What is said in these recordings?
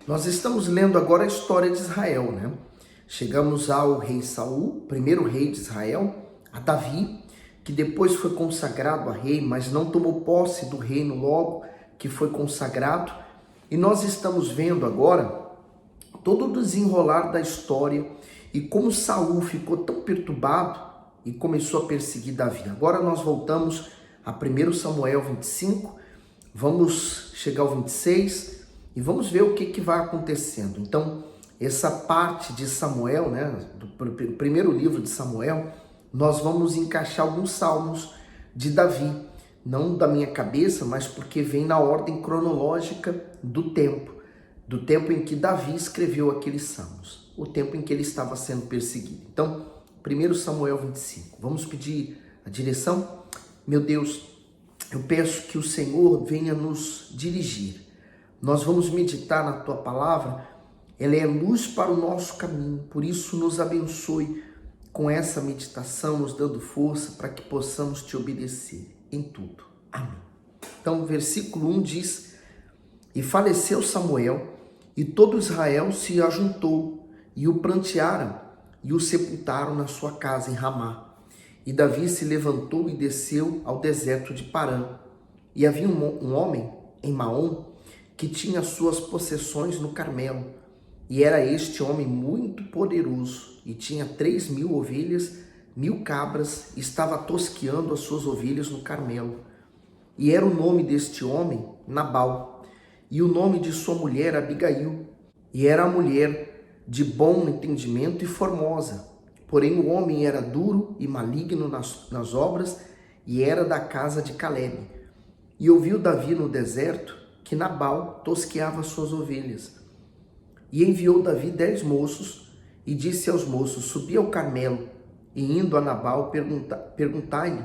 Nós estamos lendo agora a história de Israel, né? Chegamos ao rei Saul, primeiro rei de Israel, a Davi, que depois foi consagrado a rei, mas não tomou posse do reino logo que foi consagrado. E nós estamos vendo agora todo o desenrolar da história e como Saul ficou tão perturbado e começou a perseguir Davi. Agora nós voltamos a 1 Samuel 25, vamos chegar ao 26 e vamos ver o que vai acontecendo. Então, essa parte de Samuel, né, do primeiro livro de Samuel, nós vamos encaixar alguns salmos de Davi, não da minha cabeça, mas porque vem na ordem cronológica do tempo em que Davi escreveu aqueles salmos, o tempo em que ele estava sendo perseguido. Então, 1 Samuel 25, vamos pedir a direção? Meu Deus, eu peço que o Senhor venha nos dirigir. Nós vamos meditar na Tua Palavra, ela é luz para o nosso caminho, por isso nos abençoe com essa meditação, nos dando força para que possamos Te obedecer em tudo. Amém. Então, o versículo 1 diz: E faleceu Samuel, e todo Israel se ajuntou, e o prantearam, e o sepultaram na sua casa em Ramá. E Davi se levantou e desceu ao deserto de Parã. E havia um homem em Maom, que tinha suas possessões no Carmelo. E era este homem muito poderoso, e tinha 3.000 ovelhas, 1.000 cabras, e estava tosqueando as suas ovelhas no Carmelo. E era o nome deste homem Nabal, e o nome de sua mulher Abigail, e era a mulher de bom entendimento e formosa. Porém o homem era duro e maligno nas obras, e era da casa de Caleb. E ouviu Davi no deserto que Nabal tosqueava suas ovelhas. E enviou Davi 10 moços, e disse aos moços: Subi ao Carmelo, e indo a Nabal, perguntai-lhe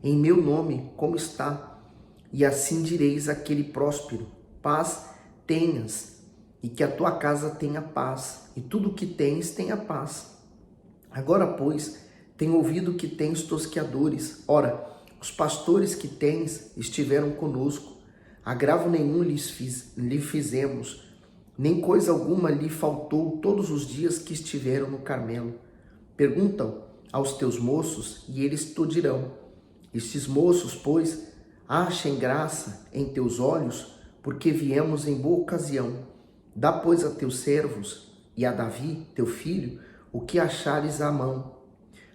em meu nome como está, e assim direis àquele próspero: paz tenhas, e que a tua casa tenha paz, e tudo o que tens tenha paz. Agora, pois, tenho ouvido que tens tosqueadores. Ora, os pastores que tens estiveram conosco. Agravo nenhum lhe fizemos, nem coisa alguma lhe faltou todos os dias que estiveram no Carmelo. Perguntam aos teus moços, e eles te dirão. Estes moços, pois, achem graça em teus olhos, porque viemos em boa ocasião. Dá, pois, a teus servos e a Davi, teu filho, o que achares à mão.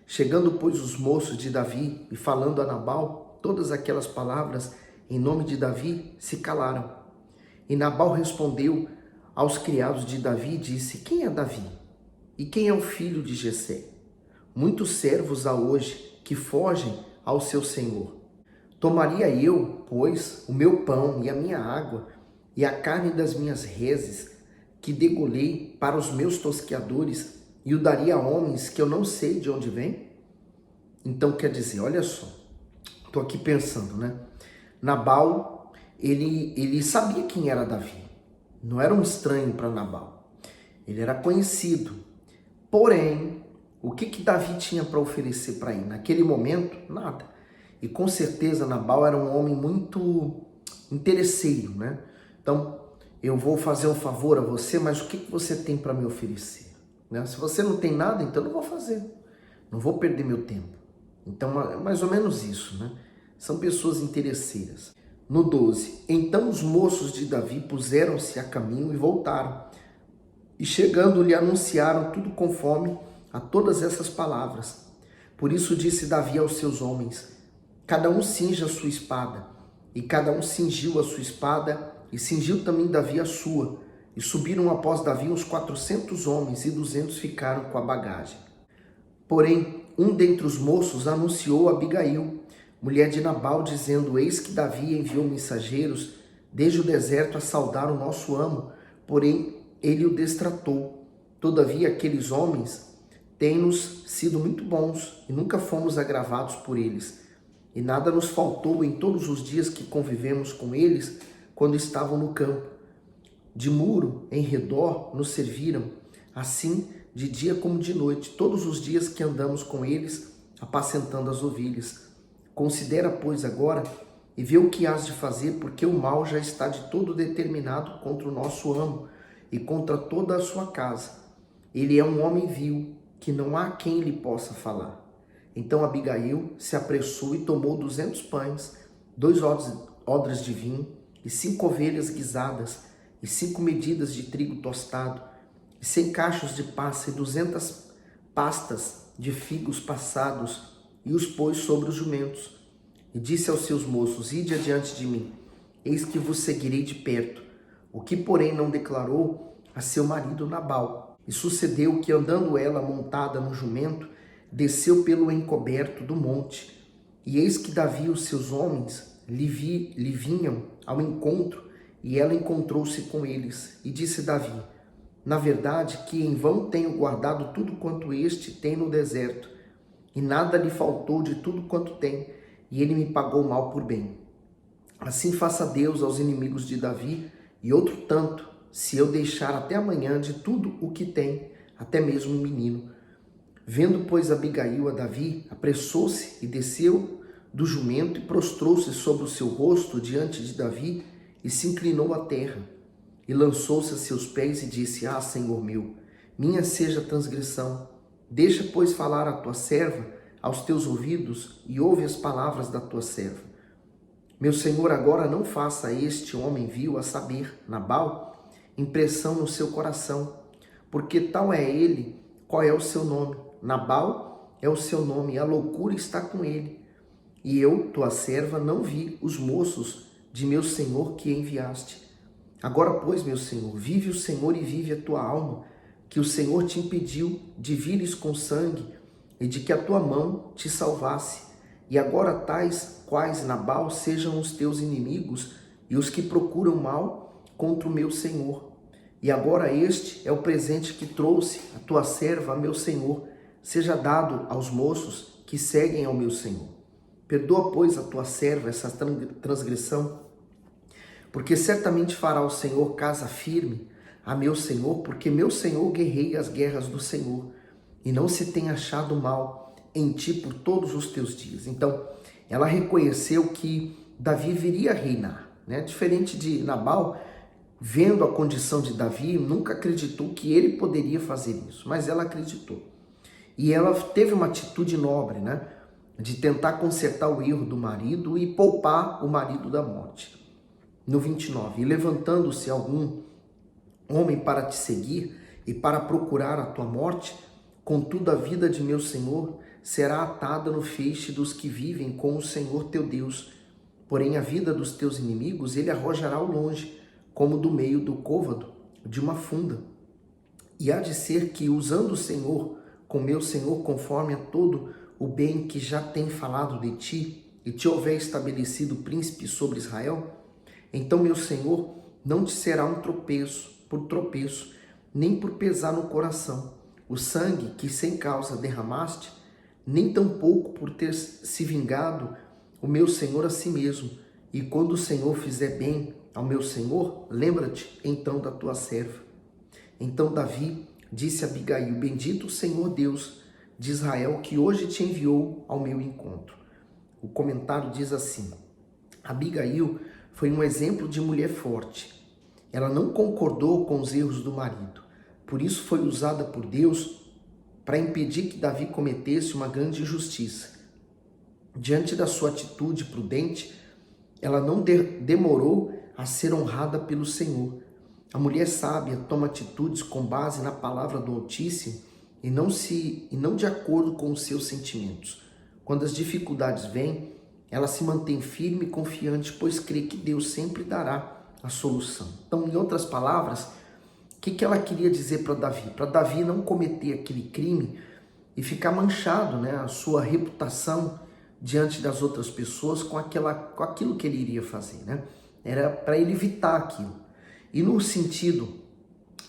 Chegando, pois, os moços de Davi e falando a Nabal todas aquelas palavras em nome de Davi, se calaram. E Nabal respondeu aos criados de Davi e disse: Quem é Davi? E quem é o filho de Jessé? Muitos servos há hoje que fogem ao seu senhor. Tomaria eu, pois, o meu pão e a minha água e a carne das minhas reses, que degolei para os meus tosqueadores, e o daria a homens que eu não sei de onde vêm? Então, quer dizer, olha só, estou aqui pensando, né? Nabal, ele sabia quem era Davi. Não era um estranho para Nabal. Ele era conhecido. Porém, o que Davi tinha para oferecer para ele? Naquele momento, nada. E com certeza Nabal era um homem muito interesseiro, né? Então, eu vou fazer um favor a você, mas o que você tem para me oferecer? Né? Se você não tem nada, então eu não vou fazer. Não vou perder meu tempo. Então, é mais ou menos isso, né? São pessoas interesseiras. No 12, então os moços de Davi puseram-se a caminho e voltaram. E chegando lhe anunciaram tudo conforme a todas essas palavras. Por isso disse Davi aos seus homens: cada um cinja a sua espada. E cada um cingiu a sua espada, e cingiu também Davi a sua. E subiram após Davi uns 400 homens, e 200 ficaram com a bagagem. Porém, um dentre os moços anunciou a Abigail, mulher de Nabal, dizendo: Eis que Davi enviou mensageiros desde o deserto a saudar o nosso amo, porém ele o destratou. Todavia aqueles homens têm-nos sido muito bons, e nunca fomos agravados por eles. E nada nos faltou em todos os dias que convivemos com eles, quando estavam no campo. De muro em redor nos serviram, assim de dia como de noite, todos os dias que andamos com eles, apacentando as ovelhas. Considera, pois, agora e vê o que hás de fazer, porque o mal já está de todo determinado contra o nosso amo, e contra toda a sua casa. Ele é um homem vil, que não há quem lhe possa falar. Então Abigail se apressou e tomou 200 pães, 2 odres de vinho, e 5 ovelhas guisadas, e 5 medidas de trigo tostado, e 100 cachos de passa, e 200 pastas de figos passados, e os pôs sobre os jumentos. E disse aos seus moços: ide adiante de mim, eis que vos seguirei de perto. O que, porém, não declarou a seu marido Nabal. E sucedeu que, andando ela montada no jumento, desceu pelo encoberto do monte. E eis que Davi e os seus homens lhe vinham ao encontro, e ela encontrou-se com eles. E disse Davi: na verdade que em vão tenho guardado tudo quanto este tem no deserto, e nada lhe faltou de tudo quanto tem, e ele me pagou mal por bem. Assim faça Deus aos inimigos de Davi, e outro tanto, se eu deixar até amanhã de tudo o que tem, até mesmo um menino. Vendo, pois, Abigail a Davi, apressou-se e desceu do jumento e prostrou-se sobre o seu rosto diante de Davi e se inclinou à terra. E lançou-se a seus pés e disse: ah, Senhor meu, minha seja a transgressão. Deixa, pois, falar a tua serva aos teus ouvidos e ouve as palavras da tua serva. Meu senhor, agora não faça a este homem vil, a saber, Nabal, impressão no seu coração, porque tal é ele, qual é o seu nome. Nabal é o seu nome, e a loucura está com ele. E eu, tua serva, não vi os moços de meu senhor que enviaste. Agora, pois, meu senhor, vive o Senhor e vive a tua alma, que o Senhor te impediu de vires com sangue e de que a tua mão te salvasse. E agora tais quais Nabal sejam os teus inimigos e os que procuram mal contra o meu senhor. E agora este é o presente que trouxe a tua serva a meu senhor, seja dado aos moços que seguem ao meu senhor. Perdoa, pois, a tua serva essa transgressão, porque certamente fará o Senhor casa firme a meu senhor, porque meu senhor guerreia as guerras do Senhor, e não se tem achado mal em ti por todos os teus dias. Então, ela reconheceu que Davi viria a reinar, né? Diferente de Nabal, vendo a condição de Davi, nunca acreditou que ele poderia fazer isso, mas ela acreditou. E ela teve uma atitude nobre, né? De tentar consertar o erro do marido e poupar o marido da morte. No 29, e levantando-se algum homem para te seguir e para procurar a tua morte, contudo a vida de meu senhor será atada no feixe dos que vivem com o Senhor teu Deus. Porém a vida dos teus inimigos ele arrojará ao longe, como do meio do côvado de uma funda. E há de ser que, usando o Senhor com meu senhor conforme a todo o bem que já tem falado de ti, e te houver estabelecido príncipe sobre Israel, então meu senhor não te será um tropeço, por tropeço, nem por pesar no coração o sangue que sem causa derramaste, nem tampouco por ter se vingado o meu senhor a si mesmo. E quando o Senhor fizer bem ao meu senhor, lembra-te então da tua serva. Então Davi disse a Abigail: bendito o Senhor Deus de Israel, que hoje te enviou ao meu encontro. O comentário diz assim: Abigail foi um exemplo de mulher forte. Ela não concordou com os erros do marido. Por isso foi usada por Deus para impedir que Davi cometesse uma grande injustiça. Diante da sua atitude prudente, ela não demorou a ser honrada pelo Senhor. A mulher sábia toma atitudes com base na palavra do Altíssimo e não de acordo com os seus sentimentos. Quando as dificuldades vêm, ela se mantém firme e confiante, pois crê que Deus sempre dará a solução. Então, em outras palavras, o que ela queria dizer para Davi? Para Davi não cometer aquele crime e ficar manchado, né, a sua reputação diante das outras pessoas com aquilo que ele iria fazer, né? Era para ele evitar aquilo. E no sentido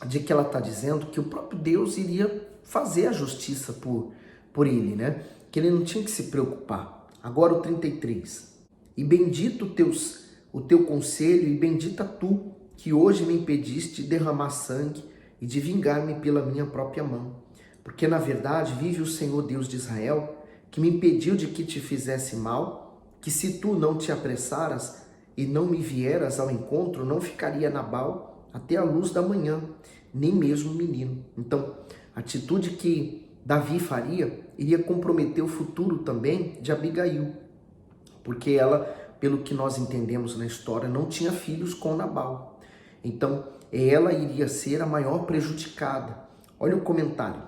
de que ela está dizendo que o próprio Deus iria fazer a justiça por ele, né? Que ele não tinha que se preocupar. Agora o 33. E bendito o teu conselho, e bendita tu, que hoje me impediste de derramar sangue e de vingar-me pela minha própria mão. Porque na verdade vive o Senhor Deus de Israel, que me impediu de que te fizesse mal, que se tu não te apressaras e não me vieras ao encontro, não ficaria Nabal até a luz da manhã, nem mesmo um menino. Então, a atitude que Davi faria iria comprometer o futuro também de Abigail, porque ela, pelo que nós entendemos na história, não tinha filhos com Nabal. Então, ela iria ser a maior prejudicada. Olha o comentário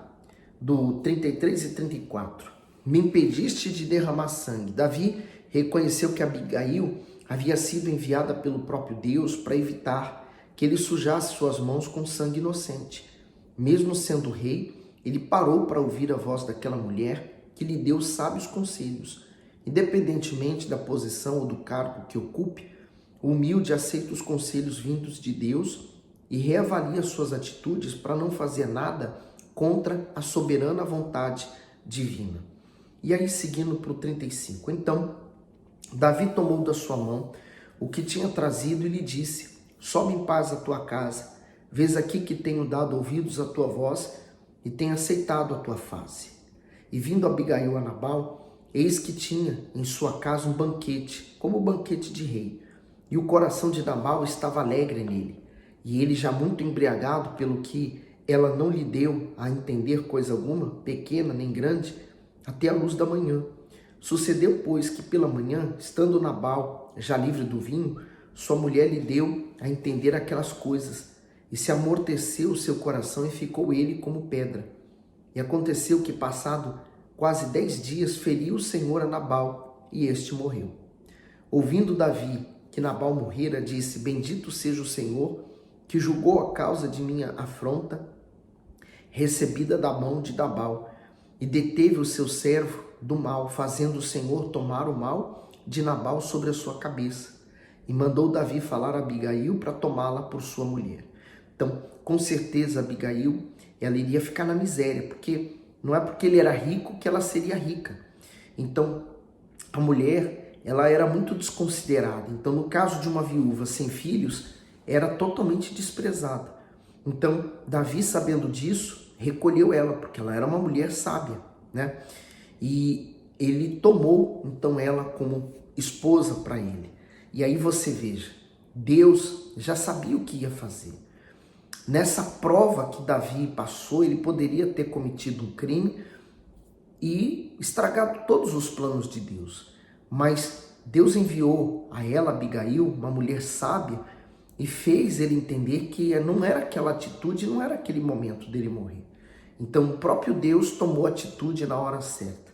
do 33 e 34. Me impediste de derramar sangue. Davi reconheceu que Abigail havia sido enviada pelo próprio Deus para evitar que ele sujasse suas mãos com sangue inocente. Mesmo sendo rei, ele parou para ouvir a voz daquela mulher que lhe deu sábios conselhos. Independentemente da posição ou do cargo que ocupe, o humilde aceita os conselhos vindos de Deus e reavalia suas atitudes para não fazer nada contra a soberana vontade divina. E aí, seguindo para o 35. Então, Davi tomou da sua mão o que tinha trazido e lhe disse: sobe em paz à tua casa, vês aqui que tenho dado ouvidos à tua voz e tenho aceitado a tua face. E vindo Abigail a Nabal, eis que tinha em sua casa um banquete, como banquete de rei. E o coração de Nabal estava alegre nele. E ele, já muito embriagado, pelo que ela não lhe deu a entender coisa alguma, pequena nem grande, até a luz da manhã. Sucedeu, pois, que pela manhã, estando Nabal já livre do vinho, sua mulher lhe deu a entender aquelas coisas. E se amorteceu o seu coração e ficou ele como pedra. E aconteceu que, passado quase 10 dias, feriu o Senhor a Nabal, e este morreu. Ouvindo Davi que Nabal morrera, disse: bendito seja o Senhor, que julgou a causa de minha afronta, recebida da mão de Nabal, e deteve o seu servo do mal, fazendo o Senhor tomar o mal de Nabal sobre a sua cabeça. E mandou Davi falar a Abigail para tomá-la por sua mulher. Então, com certeza, Abigail, ela iria ficar na miséria, porque não é porque ele era rico que ela seria rica. Então, a mulher, ela era muito desconsiderada. Então, no caso de uma viúva sem filhos, era totalmente desprezada. Então, Davi, sabendo disso, recolheu ela, porque ela era uma mulher sábia, né? E ele tomou, então, ela como esposa para ele. E aí você veja, Deus já sabia o que ia fazer. Nessa prova que Davi passou, ele poderia ter cometido um crime e estragado todos os planos de Deus. Mas Deus enviou a ela, Abigail, uma mulher sábia, e fez ele entender que não era aquela atitude, não era aquele momento dele morrer. Então o próprio Deus tomou atitude na hora certa.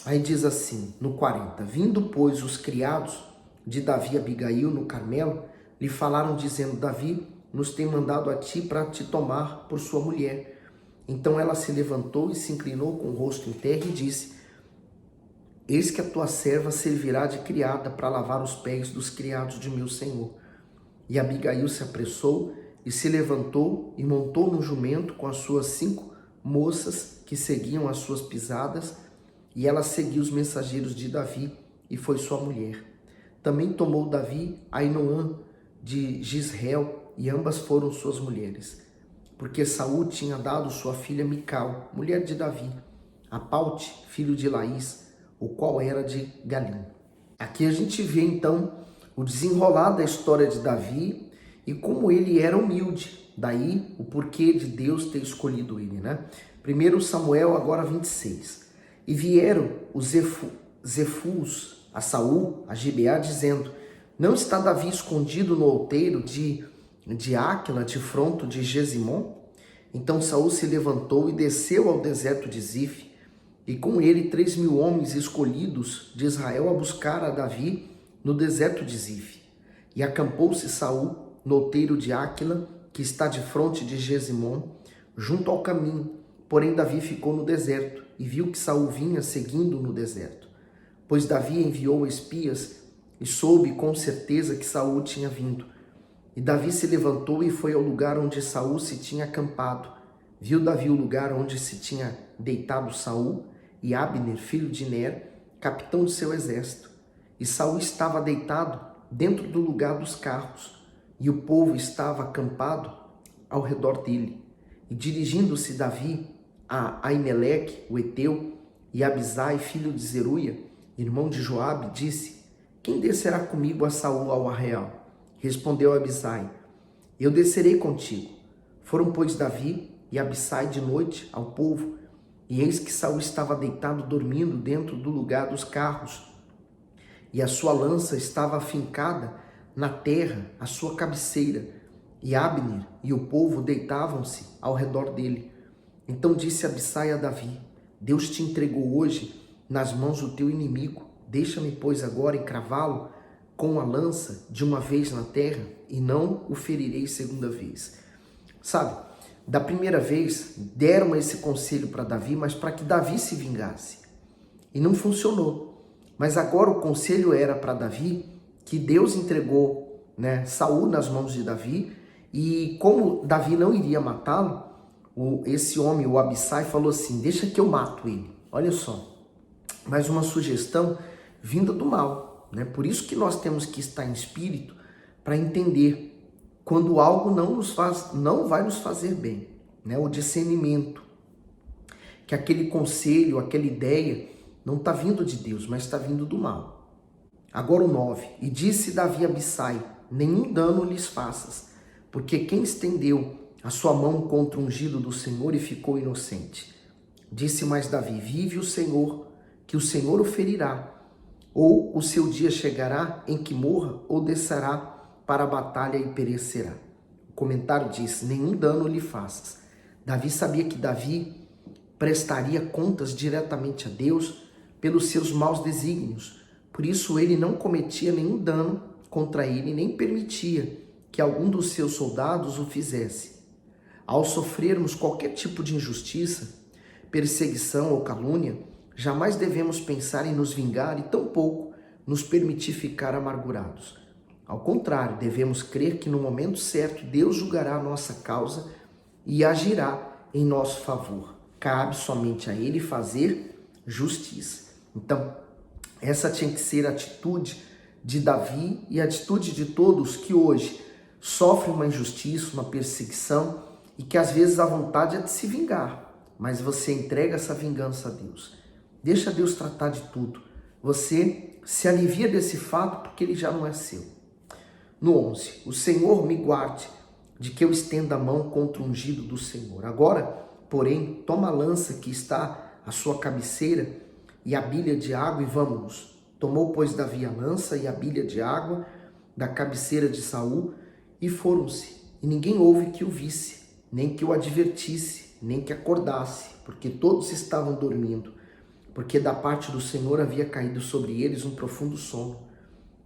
Aí diz assim, no 40, vindo, pois, os criados de Davi e Abigail no Carmelo, lhe falaram dizendo: Davi nos tem mandado a ti para te tomar por sua mulher. Então ela se levantou e se inclinou com o rosto em terra e disse: eis que a tua serva servirá de criada para lavar os pés dos criados de meu senhor. E Abigail se apressou e se levantou e montou num jumento com as suas 5 moças que seguiam as suas pisadas, e ela seguiu os mensageiros de Davi e foi sua mulher. Também tomou Davi Ainoã de Gisrael, e ambas foram suas mulheres, porque Saul tinha dado sua filha Mical, mulher de Davi, a Paute, filho de Laís, o qual era de Galim. Aqui a gente vê então o desenrolar da história de Davi e como ele era humilde. Daí o porquê de Deus ter escolhido ele, né? 1 Samuel agora 26. E vieram os Zefus a Saul, a Gibeá, dizendo: não está Davi escondido no outeiro de Áquila, de fronte de Gesimon? Então Saul se levantou e desceu ao deserto de Zif, e com ele 3.000 homens escolhidos de Israel a buscar a Davi no deserto de Zif. E acampou-se Saul no outeiro de Áquila, que está de fronte de Gesimon, junto ao caminho. Porém Davi ficou no deserto e viu que Saul vinha seguindo no deserto. Pois Davi enviou espias e soube com certeza que Saul tinha vindo. E Davi se levantou e foi ao lugar onde Saul se tinha acampado. Viu Davi o lugar onde se tinha deitado Saul e Abner, filho de Ner, capitão de seu exército. E Saul estava deitado dentro do lugar dos carros, e o povo estava acampado ao redor dele. E dirigindo-se Davi a Aimeleque, o Eteu, e Abisai, filho de Zeruia, irmão de Joabe, disse: quem descerá comigo a Saul ao arraial? Respondeu Abisai: eu descerei contigo. Foram, pois, Davi e Abissai de noite ao povo, e eis que Saul estava deitado dormindo dentro do lugar dos carros, e a sua lança estava afincada na terra, à sua cabeceira, e Abner e o povo deitavam-se ao redor dele. Então disse Abissai a Davi: Deus te entregou hoje nas mãos do teu inimigo. Deixa-me, pois, agora encravá-lo com a lança de uma vez na terra, e não o ferirei segunda vez. Sabe, da primeira vez deram esse conselho para Davi, mas para que Davi se vingasse. E não funcionou. Mas agora o conselho era para Davi que Deus entregou, Saul nas mãos de Davi, e como Davi não iria matá-lo, esse homem, o Abissai, falou assim: deixa que eu mato ele. Olha só, mais uma sugestão vinda do mal, Por isso que nós temos que estar em espírito para entender quando algo não vai nos fazer bem, O discernimento, que aquele conselho, aquela ideia não está vindo de Deus, mas está vindo do mal. Agora o 9: e disse Davi a Abissai: nenhum dano lhes faças, porque quem estendeu a sua mão contra o ungido do Senhor e ficou inocente. Disse mais Davi: vive o Senhor, que o Senhor o ferirá, ou o seu dia chegará em que morra, ou descerá para a batalha e perecerá. O comentário diz: nenhum dano lhe faças. Davi sabia que Davi prestaria contas diretamente a Deus pelos seus maus desígnios. Por isso ele não cometia nenhum dano contra ele, nem permitia que algum dos seus soldados o fizesse. Ao sofrermos qualquer tipo de injustiça, perseguição ou calúnia, jamais devemos pensar em nos vingar e tampouco nos permitir ficar amargurados. Ao contrário, devemos crer que no momento certo Deus julgará a nossa causa e agirá em nosso favor. Cabe somente a Ele fazer justiça. Então, essa tinha que ser a atitude de Davi e a atitude de todos que hoje sofrem uma injustiça, uma perseguição, e que às vezes a vontade é de se vingar, mas você entrega essa vingança a Deus. Deixa Deus tratar de tudo. Você se alivia desse fato porque ele já não é seu. No 11: o Senhor me guarde de que eu estenda a mão contra o ungido do Senhor. Agora, porém, toma a lança que está à sua cabeceira e a bilha de água e vamos-nos. Tomou, pois, Davi a lança e a bilha de água da cabeceira de Saul e foram-se. E ninguém houve que o visse, nem que o advertisse, nem que acordasse, porque todos estavam dormindo, porque da parte do Senhor havia caído sobre eles um profundo sono.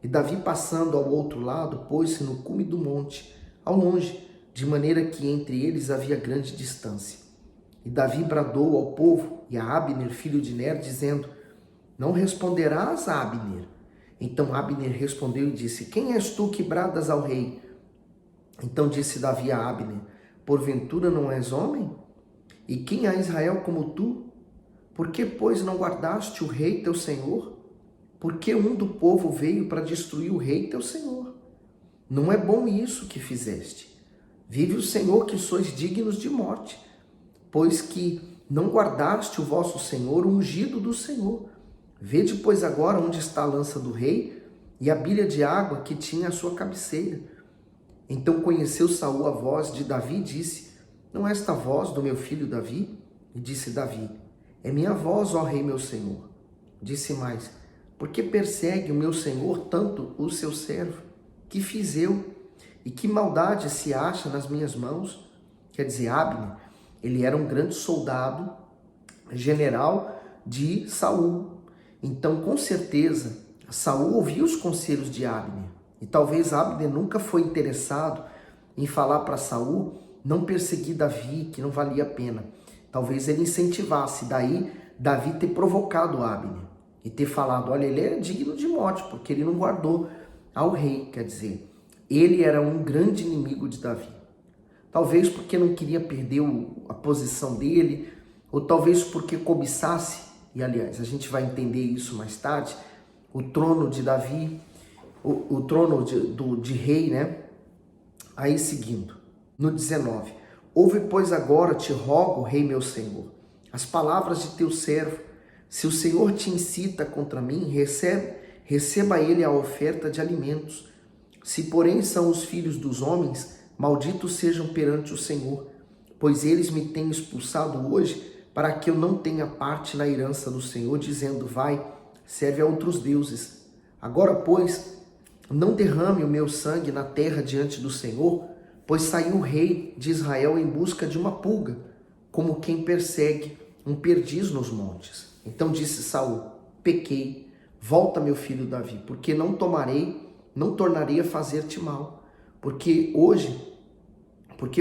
E Davi, passando ao outro lado, pôs-se no cume do monte, ao longe, de maneira que entre eles havia grande distância. E Davi bradou ao povo e a Abner, filho de Ner, dizendo: não responderás a Abner? Então Abner respondeu e disse: quem és tu que bradas ao rei? Então disse Davi a Abner: porventura não és homem? E quem há Israel como tu? Por que, pois, não guardaste o rei teu senhor? Porque um do povo veio para destruir o rei teu senhor. Não é bom isso que fizeste. Vive o Senhor, que sois dignos de morte, pois que não guardaste o vosso Senhor, o ungido do Senhor. Vede, pois, agora onde está a lança do rei e a bilha de água que tinha à sua cabeceira. Então conheceu Saul a voz de Davi e disse: não é esta a voz do meu filho Davi? E disse Davi: é minha voz, ó rei meu senhor. Disse mais: por que persegue o meu senhor tanto o seu servo? Que fiz eu? E que maldade se acha nas minhas mãos? Quer dizer, Abner, ele era um grande soldado, general de Saul. Então, com certeza, Saul ouviu os conselhos de Abner. E talvez Abner nunca foi interessado em falar para Saul não perseguir Davi, que não valia a pena. Talvez ele incentivasse, daí Davi ter provocado Abner e ter falado: olha, ele é digno de morte, porque ele não guardou ao rei. Quer dizer, ele era um grande inimigo de Davi. Talvez porque não queria perder a posição dele, ou talvez porque cobiçasse, e aliás, a gente vai entender isso mais tarde, o trono de Davi, o trono de rei, Aí seguindo, no 19: ouve, pois, agora, te rogo, rei meu senhor, as palavras de teu servo. Se o Senhor te incita contra mim, receba ele a oferta de alimentos. Se, porém, são os filhos dos homens, malditos sejam perante o Senhor, pois eles me têm expulsado hoje para que eu não tenha parte na herança do Senhor, dizendo, vai, serve a outros deuses. Agora, pois, não derrame o meu sangue na terra diante do Senhor, pois saiu o rei de Israel em busca de uma pulga, como quem persegue um perdiz nos montes. Então disse Saul, pequei, volta meu filho Davi, porque não tornarei a fazer-te mal, porque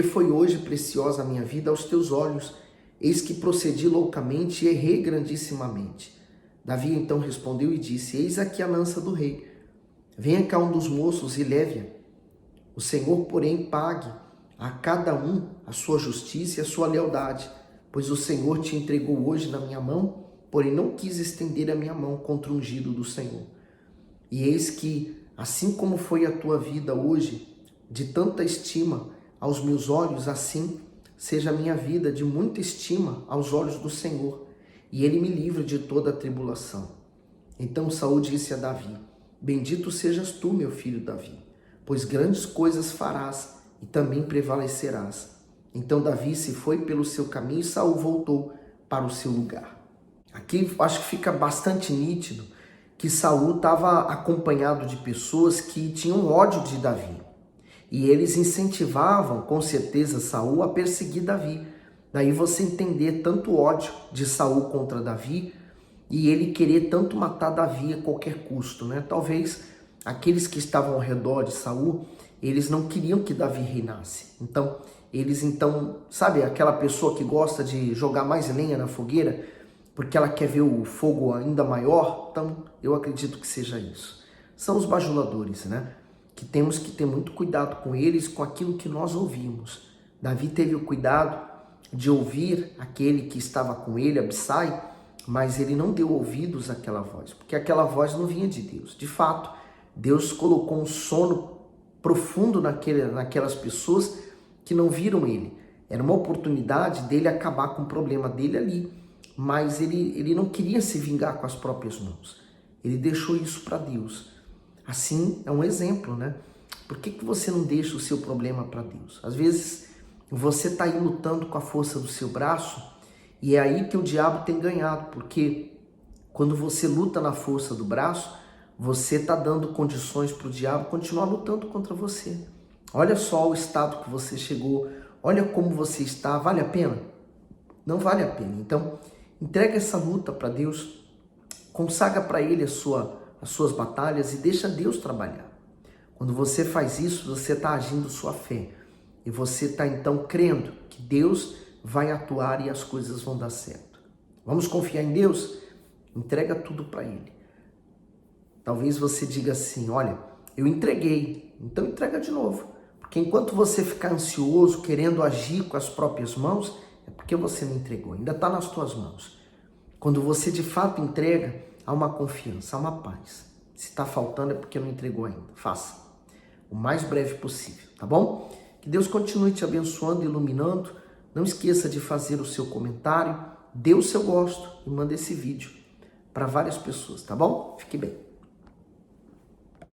foi hoje preciosa a minha vida aos teus olhos, eis que procedi loucamente e errei grandissimamente. Davi então respondeu e disse, eis aqui a lança do rei, venha cá um dos moços e leve-a. O Senhor, porém, pague a cada um a sua justiça e a sua lealdade, pois o Senhor te entregou hoje na minha mão, porém não quis estender a minha mão contra o ungido do Senhor. E eis que, assim como foi a tua vida hoje, de tanta estima aos meus olhos, assim seja a minha vida de muita estima aos olhos do Senhor, e ele me livre de toda a tribulação. Então Saul disse a Davi, bendito sejas tu, meu filho Davi, pois grandes coisas farás e também prevalecerás. Então Davi se foi pelo seu caminho e Saul voltou para o seu lugar. Aqui acho que fica bastante nítido que Saul estava acompanhado de pessoas que tinham ódio de Davi. E eles incentivavam, com certeza, Saul a perseguir Davi. Daí você entender tanto ódio de Saul contra Davi e ele querer tanto matar Davi a qualquer custo, né? Talvez aqueles que estavam ao redor de Saul, eles não queriam que Davi reinasse. Então, sabe aquela pessoa que gosta de jogar mais lenha na fogueira porque ela quer ver o fogo ainda maior? Então, eu acredito que seja isso. São os bajuladores, né? Que temos que ter muito cuidado com eles, com aquilo que nós ouvimos. Davi teve o cuidado de ouvir aquele que estava com ele, Abissai, mas ele não deu ouvidos àquela voz, porque aquela voz não vinha de Deus. De fato, Deus colocou um sono profundo naquelas pessoas que não viram ele. Era uma oportunidade dele acabar com o problema dele ali, mas ele não queria se vingar com as próprias mãos. Ele deixou isso para Deus. Assim, é um exemplo, né? Por que você não deixa o seu problema para Deus? Às vezes, você está aí lutando com a força do seu braço e é aí que o diabo tem ganhado, porque quando você luta na força do braço, você está dando condições para o diabo continuar lutando contra você. Olha só o estado que você chegou, olha como você está, vale a pena? Não vale a pena. Então, entrega essa luta para Deus, consagra para Ele as suas batalhas e deixa Deus trabalhar. Quando você faz isso, você está agindo sua fé. E você está então crendo que Deus vai atuar e as coisas vão dar certo. Vamos confiar em Deus? Entrega tudo para Ele. Talvez você diga assim, olha, eu entreguei, então entrega de novo. Porque enquanto você ficar ansioso, querendo agir com as próprias mãos, é porque você não entregou, ainda está nas tuas mãos. Quando você de fato entrega, há uma confiança, há uma paz. Se está faltando é porque não entregou ainda. Faça o mais breve possível, tá bom? Que Deus continue te abençoando e iluminando. Não esqueça de fazer o seu comentário, dê o seu gosto e manda esse vídeo para várias pessoas, tá bom? Fique bem.